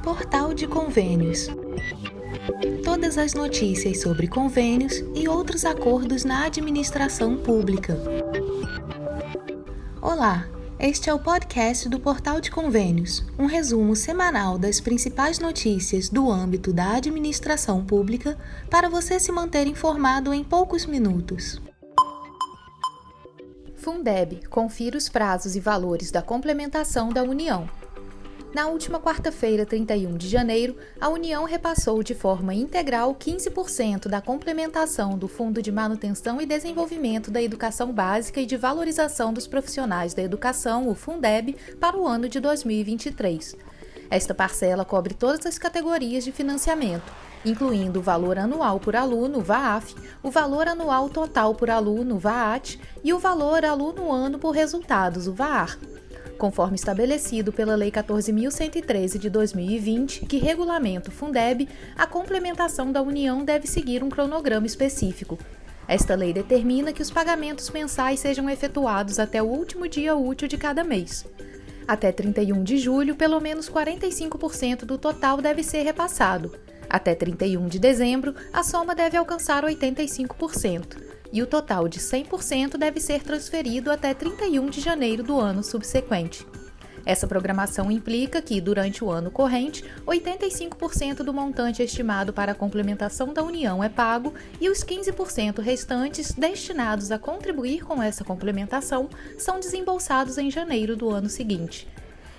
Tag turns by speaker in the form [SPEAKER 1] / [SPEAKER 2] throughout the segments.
[SPEAKER 1] Portal de Convênios. Todas as notícias sobre convênios e outros acordos na administração pública. Olá, este é o podcast do Portal de Convênios, um resumo semanal das principais notícias do âmbito da administração pública para você se manter informado em poucos minutos. Fundeb, confira os prazos e valores da complementação da União. Na última quarta-feira, 31 de janeiro, a União repassou de forma integral 15% da complementação do Fundo de Manutenção e Desenvolvimento da Educação Básica e de Valorização dos Profissionais da Educação, o Fundeb, para o ano de 2023. Esta parcela cobre todas as categorias de financiamento, incluindo o valor anual por aluno, VAAF, o valor anual total por aluno, VAAT, e o valor aluno-ano por resultados, o VAAR. Conforme estabelecido pela Lei 14.113 de 2020, que regulamenta o Fundeb, a complementação da União deve seguir um cronograma específico. Esta lei determina que os pagamentos mensais sejam efetuados até o último dia útil de cada mês. Até 31 de julho, pelo menos 45% do total deve ser repassado. Até 31 de dezembro, a soma deve alcançar 85%. E o total de 100% deve ser transferido até 31 de janeiro do ano subsequente. Essa programação implica que, durante o ano corrente, 85% do montante estimado para a complementação da União é pago e os 15% restantes, destinados a contribuir com essa complementação, são desembolsados em janeiro do ano seguinte.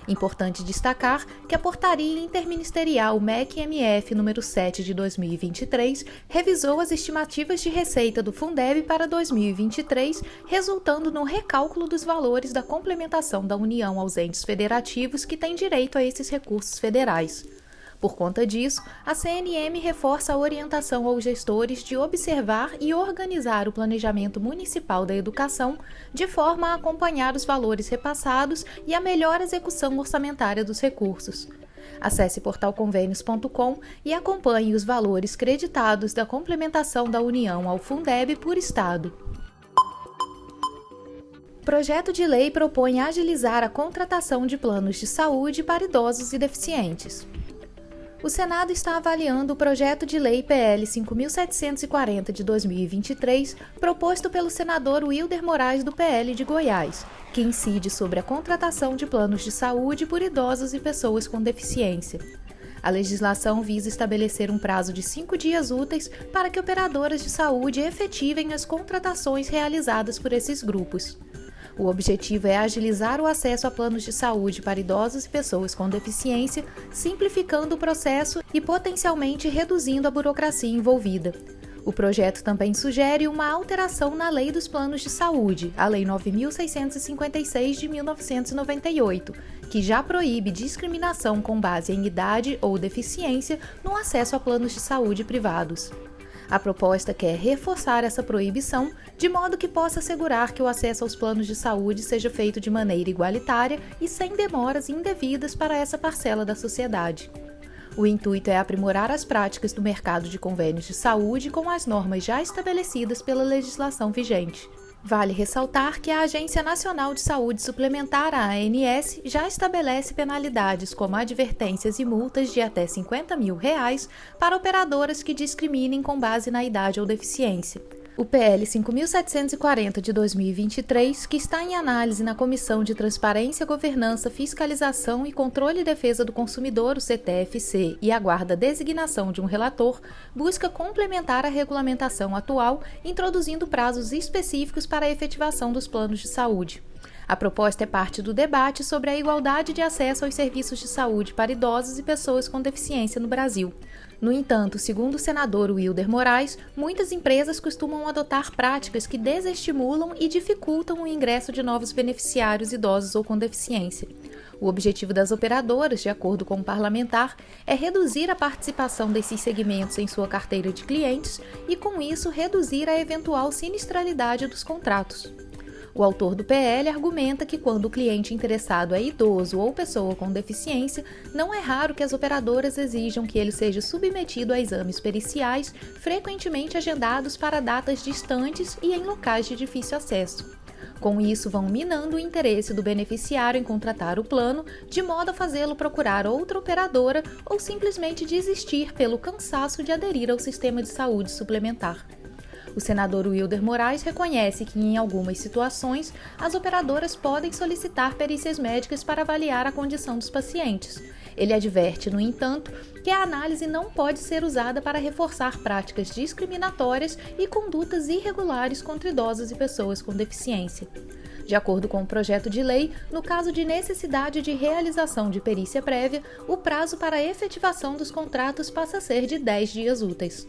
[SPEAKER 1] Importante destacar que a Portaria Interministerial MEC-MF número 7 de 2023 revisou as estimativas de receita do Fundeb para 2023, resultando no recálculo dos valores da complementação da União aos entes federativos que têm direito a esses recursos federais. Por conta disso, a CNM reforça a orientação aos gestores de observar e organizar o planejamento municipal da educação de forma a acompanhar os valores repassados e a melhor execução orçamentária dos recursos. Acesse portalconvênios.com e acompanhe os valores creditados da complementação da União ao Fundeb por estado. Projeto de lei propõe agilizar a contratação de planos de saúde para idosos e deficientes. O Senado está avaliando o projeto de lei PL 5.740 de 2023, proposto pelo senador Wilder Moraes do PL de Goiás, que incide sobre a contratação de planos de saúde por idosos e pessoas com deficiência. A legislação visa estabelecer um prazo de 5 dias úteis para que operadoras de saúde efetivem as contratações realizadas por esses grupos. O objetivo é agilizar o acesso a planos de saúde para idosos e pessoas com deficiência, simplificando o processo e potencialmente reduzindo a burocracia envolvida. O projeto também sugere uma alteração na Lei dos Planos de Saúde, a Lei 9.656 de 1998, que já proíbe discriminação com base em idade ou deficiência no acesso a planos de saúde privados. A proposta quer reforçar essa proibição, de modo que possa assegurar que o acesso aos planos de saúde seja feito de maneira igualitária e sem demoras indevidas para essa parcela da sociedade. O intuito é aprimorar as práticas do mercado de convênios de saúde com as normas já estabelecidas pela legislação vigente. Vale ressaltar que a Agência Nacional de Saúde Suplementar, a ANS, já estabelece penalidades como advertências e multas de até R$50 mil para operadoras que discriminem com base na idade ou deficiência. O PL 5.740 de 2023, que está em análise na Comissão de Transparência, Governança, Fiscalização e Controle e Defesa do Consumidor, o CTFC, e aguarda a designação de um relator, busca complementar a regulamentação atual, introduzindo prazos específicos para a efetivação dos planos de saúde. A proposta é parte do debate sobre a igualdade de acesso aos serviços de saúde para idosos e pessoas com deficiência no Brasil. No entanto, segundo o senador Wilder Moraes, muitas empresas costumam adotar práticas que desestimulam e dificultam o ingresso de novos beneficiários idosos ou com deficiência. O objetivo das operadoras, de acordo com o parlamentar, é reduzir a participação desses segmentos em sua carteira de clientes e, com isso, reduzir a eventual sinistralidade dos contratos. O autor do PL argumenta que quando o cliente interessado é idoso ou pessoa com deficiência, não é raro que as operadoras exijam que ele seja submetido a exames periciais, frequentemente agendados para datas distantes e em locais de difícil acesso. Com isso, vão minando o interesse do beneficiário em contratar o plano, de modo a fazê-lo procurar outra operadora ou simplesmente desistir pelo cansaço de aderir ao sistema de saúde suplementar. O senador Wilder Moraes reconhece que, em algumas situações, as operadoras podem solicitar perícias médicas para avaliar a condição dos pacientes. Ele adverte, no entanto, que a análise não pode ser usada para reforçar práticas discriminatórias e condutas irregulares contra idosos e pessoas com deficiência. De acordo com o projeto de lei, no caso de necessidade de realização de perícia prévia, o prazo para a efetivação dos contratos passa a ser de 10 dias úteis.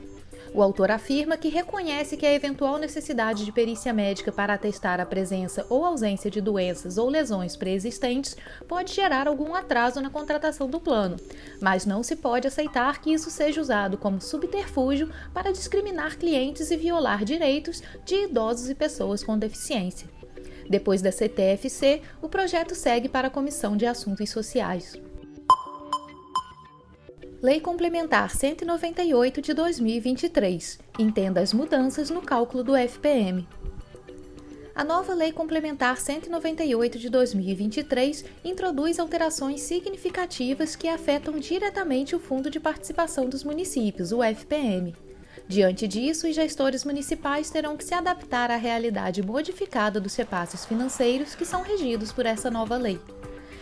[SPEAKER 1] O autor afirma que reconhece que a eventual necessidade de perícia médica para atestar a presença ou ausência de doenças ou lesões pré-existentes pode gerar algum atraso na contratação do plano, mas não se pode aceitar que isso seja usado como subterfúgio para discriminar clientes e violar direitos de idosos e pessoas com deficiência. Depois da CTFC, o projeto segue para a Comissão de Assuntos Sociais. Lei Complementar 198 de 2023. Entenda as mudanças no cálculo do FPM. A nova Lei Complementar 198 de 2023 introduz alterações significativas que afetam diretamente o Fundo de Participação dos Municípios, o FPM. Diante disso, os gestores municipais terão que se adaptar à realidade modificada dos repasses financeiros que são regidos por essa nova lei.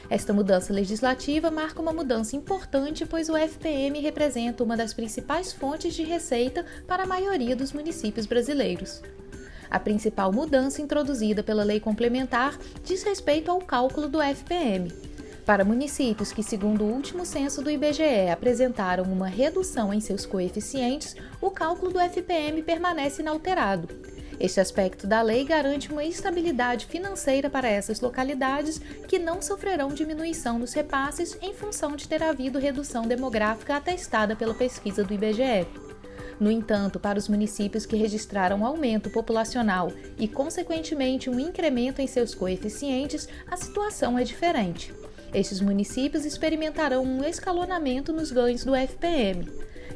[SPEAKER 1] Esta mudança legislativa marca uma mudança importante, pois o FPM representa uma das principais fontes de receita para a maioria dos municípios brasileiros. A principal mudança introduzida pela lei complementar diz respeito ao cálculo do FPM. Para municípios que, segundo o último censo do IBGE, apresentaram uma redução em seus coeficientes, o cálculo do FPM permanece inalterado. Este aspecto da lei garante uma estabilidade financeira para essas localidades que não sofrerão diminuição nos repasses em função de ter havido redução demográfica atestada pela pesquisa do IBGE. No entanto, para os municípios que registraram aumento populacional e, consequentemente, um incremento em seus coeficientes, a situação é diferente. Estes municípios experimentarão um escalonamento nos ganhos do FPM.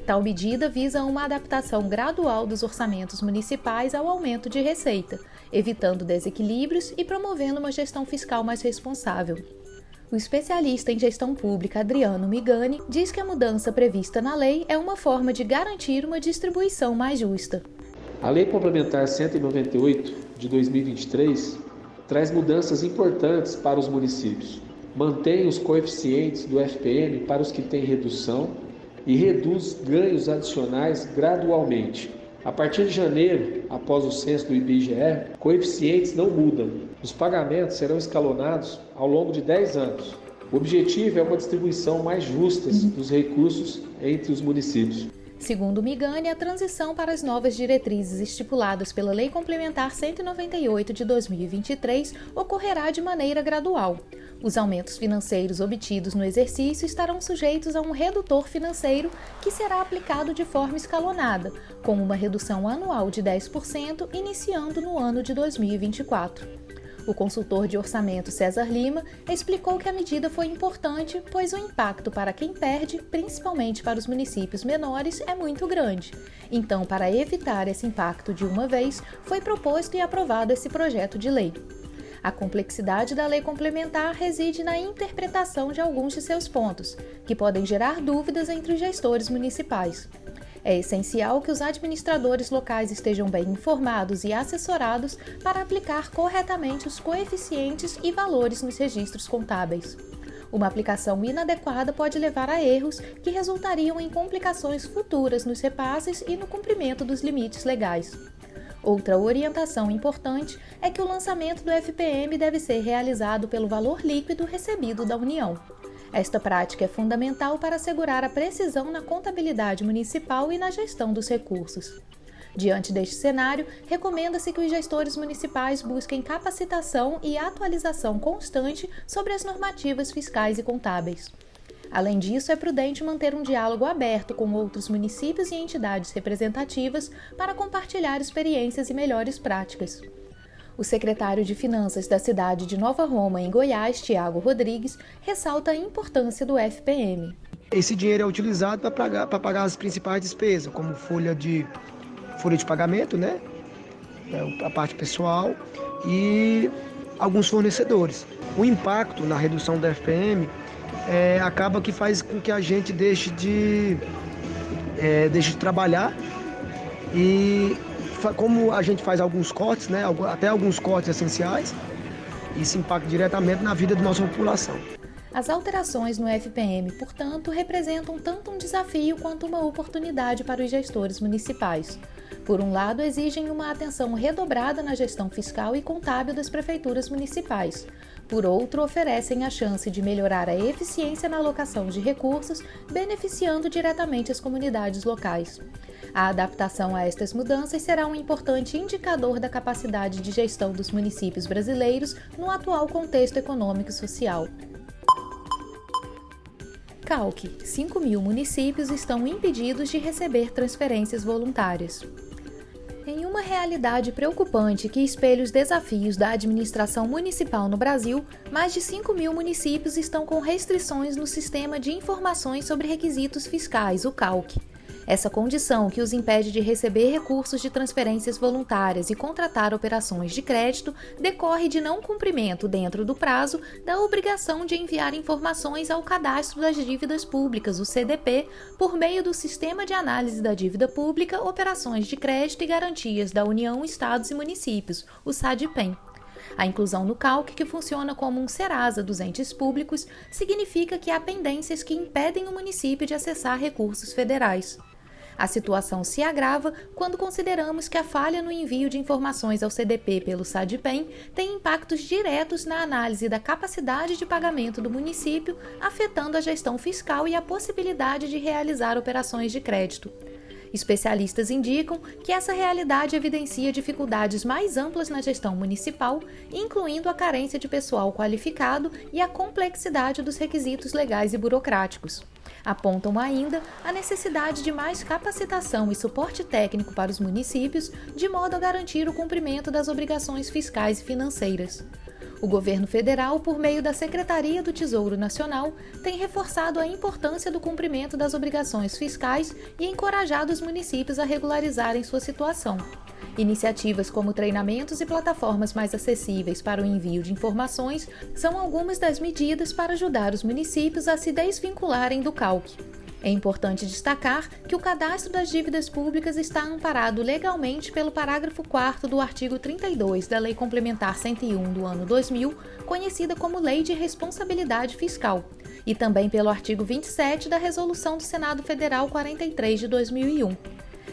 [SPEAKER 1] Tal medida visa uma adaptação gradual dos orçamentos municipais ao aumento de receita, evitando desequilíbrios e promovendo uma gestão fiscal mais responsável. O especialista em gestão pública Adriano Migani diz que a mudança prevista na lei é uma forma de garantir uma distribuição mais justa.
[SPEAKER 2] A Lei Complementar 198 de 2023 traz mudanças importantes para os municípios. Mantém os coeficientes do FPM para os que têm redução e reduz ganhos adicionais gradualmente. A partir de janeiro, após o censo do IBGE, coeficientes não mudam. Os pagamentos serão escalonados ao longo de 10 anos. O objetivo é uma distribuição mais justa dos recursos entre os municípios.
[SPEAKER 1] Segundo Migani, a transição para as novas diretrizes estipuladas pela Lei Complementar 198 de 2023 ocorrerá de maneira gradual. Os aumentos financeiros obtidos no exercício estarão sujeitos a um redutor financeiro que será aplicado de forma escalonada, com uma redução anual de 10%, iniciando no ano de 2024. O consultor de orçamento César Lima explicou que a medida foi importante, pois o impacto para quem perde, principalmente para os municípios menores, é muito grande. Então, para evitar esse impacto de uma vez, foi proposto e aprovado esse projeto de lei. A complexidade da lei complementar reside na interpretação de alguns de seus pontos, que podem gerar dúvidas entre os gestores municipais. É essencial que os administradores locais estejam bem informados e assessorados para aplicar corretamente os coeficientes e valores nos registros contábeis. Uma aplicação inadequada pode levar a erros que resultariam em complicações futuras nos repasses e no cumprimento dos limites legais. Outra orientação importante é que o lançamento do FPM deve ser realizado pelo valor líquido recebido da União. Esta prática é fundamental para assegurar a precisão na contabilidade municipal e na gestão dos recursos. Diante deste cenário, recomenda-se que os gestores municipais busquem capacitação e atualização constante sobre as normativas fiscais e contábeis. Além disso, é prudente manter um diálogo aberto com outros municípios e entidades representativas para compartilhar experiências e melhores práticas. O secretário de Finanças da cidade de Nova Roma, em Goiás, Tiago Rodrigues, ressalta a importância do FPM.
[SPEAKER 3] Esse dinheiro é utilizado para pagar as principais despesas, como folha de pagamento, né? A parte pessoal, e alguns fornecedores. O impacto na redução da FPM acaba que faz com que a gente deixe de trabalhar e como a gente faz alguns cortes, né, até alguns cortes essenciais, isso impacta diretamente na vida da nossa população.
[SPEAKER 1] As alterações no FPM, portanto, representam tanto um desafio quanto uma oportunidade para os gestores municipais. Por um lado, exigem uma atenção redobrada na gestão fiscal e contábil das prefeituras municipais. Por outro, oferecem a chance de melhorar a eficiência na alocação de recursos, beneficiando diretamente as comunidades locais. A adaptação a estas mudanças será um importante indicador da capacidade de gestão dos municípios brasileiros no atual contexto econômico e social. Calque: 5.000 municípios estão impedidos de receber transferências voluntárias. Em uma realidade preocupante que espelha os desafios da administração municipal no Brasil, mais de 5.000 municípios estão com restrições no Sistema de Informações sobre Requisitos Fiscais, o CALC. Essa condição, que os impede de receber recursos de transferências voluntárias e contratar operações de crédito, decorre de não cumprimento, dentro do prazo, da obrigação de enviar informações ao Cadastro das Dívidas Públicas, o CDP, por meio do Sistema de Análise da Dívida Pública, Operações de Crédito e Garantias da União, Estados e Municípios, o SADIPEM. A inclusão no CALC, que funciona como um Serasa dos entes públicos, significa que há pendências que impedem o município de acessar recursos federais. A situação se agrava quando consideramos que a falha no envio de informações ao CDP pelo SADIPEM tem impactos diretos na análise da capacidade de pagamento do município, afetando a gestão fiscal e a possibilidade de realizar operações de crédito. Especialistas indicam que essa realidade evidencia dificuldades mais amplas na gestão municipal, incluindo a carência de pessoal qualificado e a complexidade dos requisitos legais e burocráticos. Apontam ainda a necessidade de mais capacitação e suporte técnico para os municípios, de modo a garantir o cumprimento das obrigações fiscais e financeiras. O governo federal, por meio da Secretaria do Tesouro Nacional, tem reforçado a importância do cumprimento das obrigações fiscais e encorajado os municípios a regularizarem sua situação. Iniciativas como treinamentos e plataformas mais acessíveis para o envio de informações são algumas das medidas para ajudar os municípios a se desvincularem do CALC. É importante destacar que o Cadastro das Dívidas Públicas está amparado legalmente pelo parágrafo 4º do artigo 32 da Lei Complementar 101 do ano 2000, conhecida como Lei de Responsabilidade Fiscal, e também pelo artigo 27 da Resolução do Senado Federal 43 de 2001.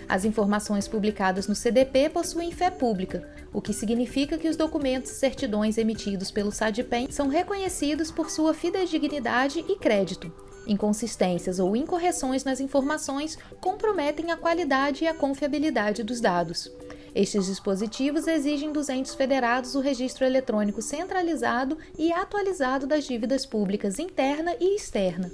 [SPEAKER 1] As informações publicadas no CDP possuem fé pública, o que significa que os documentos e certidões emitidos pelo SADIPEM são reconhecidos por sua fidedignidade e crédito. Inconsistências ou incorreções nas informações comprometem a qualidade e a confiabilidade dos dados. Estes dispositivos exigem dos entes federados o registro eletrônico centralizado e atualizado das dívidas públicas interna e externa.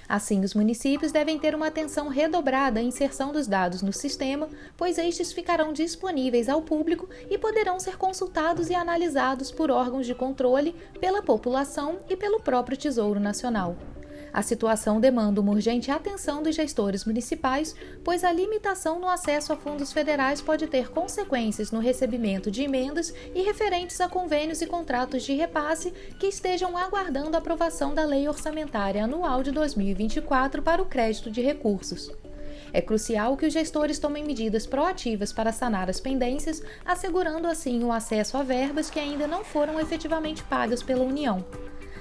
[SPEAKER 1] Assim, os municípios devem ter uma atenção redobrada à inserção dos dados no sistema, pois estes ficarão disponíveis ao público e poderão ser consultados e analisados por órgãos de controle, pela população e pelo próprio Tesouro Nacional. A situação demanda uma urgente atenção dos gestores municipais, pois a limitação no acesso a fundos federais pode ter consequências no recebimento de emendas e referentes a convênios e contratos de repasse que estejam aguardando a aprovação da Lei Orçamentária Anual de 2024 para o crédito de recursos. É crucial que os gestores tomem medidas proativas para sanar as pendências, assegurando assim o acesso a verbas que ainda não foram efetivamente pagas pela União.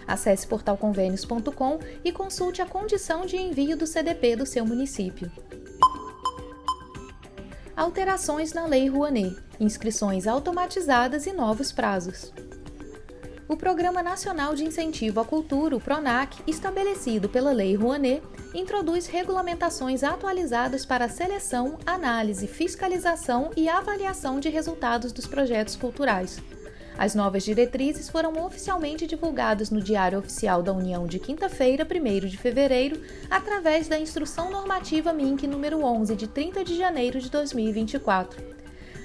[SPEAKER 1] Acesse portalconvênios.com e consulte a condição de envio do CDP do seu município. Alterações na Lei Rouanet, inscrições automatizadas e novos prazos. O Programa Nacional de Incentivo à Cultura, o PRONAC, estabelecido pela Lei Rouanet, introduz regulamentações atualizadas para a seleção, análise, fiscalização e avaliação de resultados dos projetos culturais. As novas diretrizes foram oficialmente divulgadas no Diário Oficial da União de quinta-feira, 1º de fevereiro, através da Instrução Normativa MINC número 11, de 30 de janeiro de 2024.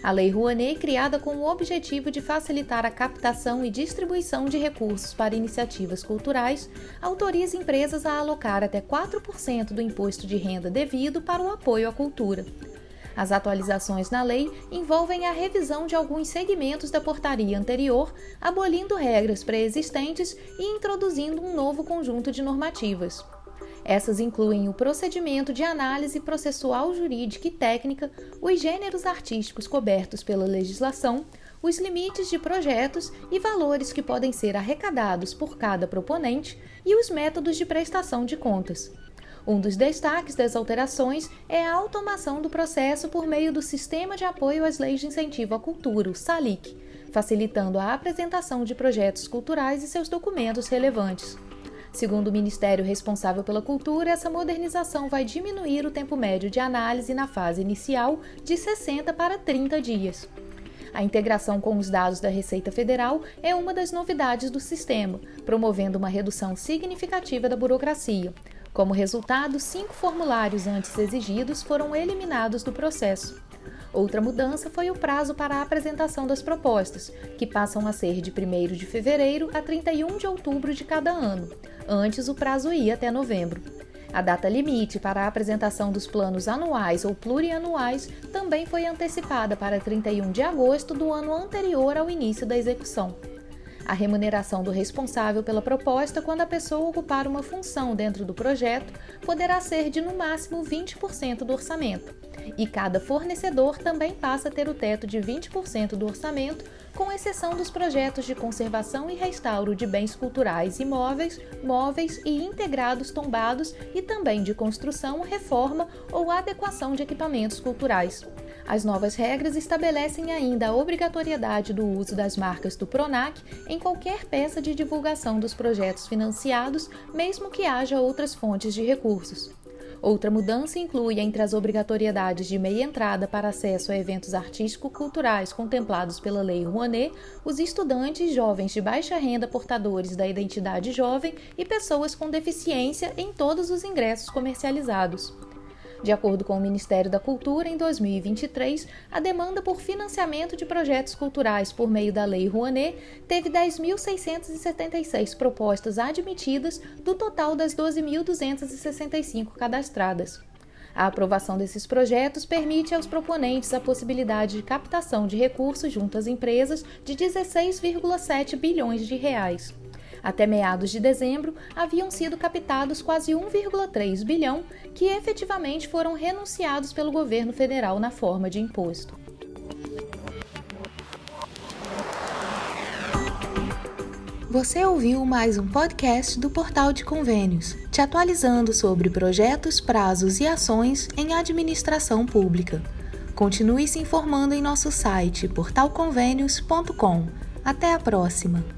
[SPEAKER 1] A Lei Rouanet, criada com o objetivo de facilitar a captação e distribuição de recursos para iniciativas culturais, autoriza empresas a alocar até 4% do imposto de renda devido para o apoio à cultura. As atualizações na lei envolvem a revisão de alguns segmentos da portaria anterior, abolindo regras pré-existentes e introduzindo um novo conjunto de normativas. Essas incluem o procedimento de análise processual jurídica e técnica, os gêneros artísticos cobertos pela legislação, os limites de projetos e valores que podem ser arrecadados por cada proponente e os métodos de prestação de contas. Um dos destaques das alterações é a automação do processo por meio do Sistema de Apoio às Leis de Incentivo à Cultura, o SALIC, facilitando a apresentação de projetos culturais e seus documentos relevantes. Segundo o Ministério responsável pela cultura, essa modernização vai diminuir o tempo médio de análise na fase inicial de 60 para 30 dias. A integração com os dados da Receita Federal é uma das novidades do sistema, promovendo uma redução significativa da burocracia. Como resultado, 5 formulários antes exigidos foram eliminados do processo. Outra mudança foi o prazo para a apresentação das propostas, que passam a ser de 1º de fevereiro a 31 de outubro de cada ano. Antes, o prazo ia até novembro. A data limite para a apresentação dos planos anuais ou plurianuais também foi antecipada para 31 de agosto do ano anterior ao início da execução. A remuneração do responsável pela proposta quando a pessoa ocupar uma função dentro do projeto poderá ser de no máximo 20% do orçamento. E cada fornecedor também passa a ter o teto de 20% do orçamento, com exceção dos projetos de conservação e restauro de bens culturais imóveis, móveis e integrados tombados e também de construção, reforma ou adequação de equipamentos culturais. As novas regras estabelecem ainda a obrigatoriedade do uso das marcas do PRONAC em qualquer peça de divulgação dos projetos financiados, mesmo que haja outras fontes de recursos. Outra mudança inclui, entre as obrigatoriedades de meia entrada para acesso a eventos artístico-culturais contemplados pela Lei Rouanet, os estudantes jovens de baixa renda portadores da identidade jovem e pessoas com deficiência em todos os ingressos comercializados. De acordo com o Ministério da Cultura, em 2023, a demanda por financiamento de projetos culturais por meio da Lei Rouanet teve 10.676 propostas admitidas do total das 12.265 cadastradas. A aprovação desses projetos permite aos proponentes a possibilidade de captação de recursos junto às empresas de 16,7 bilhões de reais. Até meados de dezembro, haviam sido captados quase 1,3 bilhão, que efetivamente foram renunciados pelo governo federal na forma de imposto. Você ouviu mais um podcast do Portal de Convênios, te atualizando sobre projetos, prazos e ações em administração pública. Continue se informando em nosso site portalconvenios.com. Até a próxima!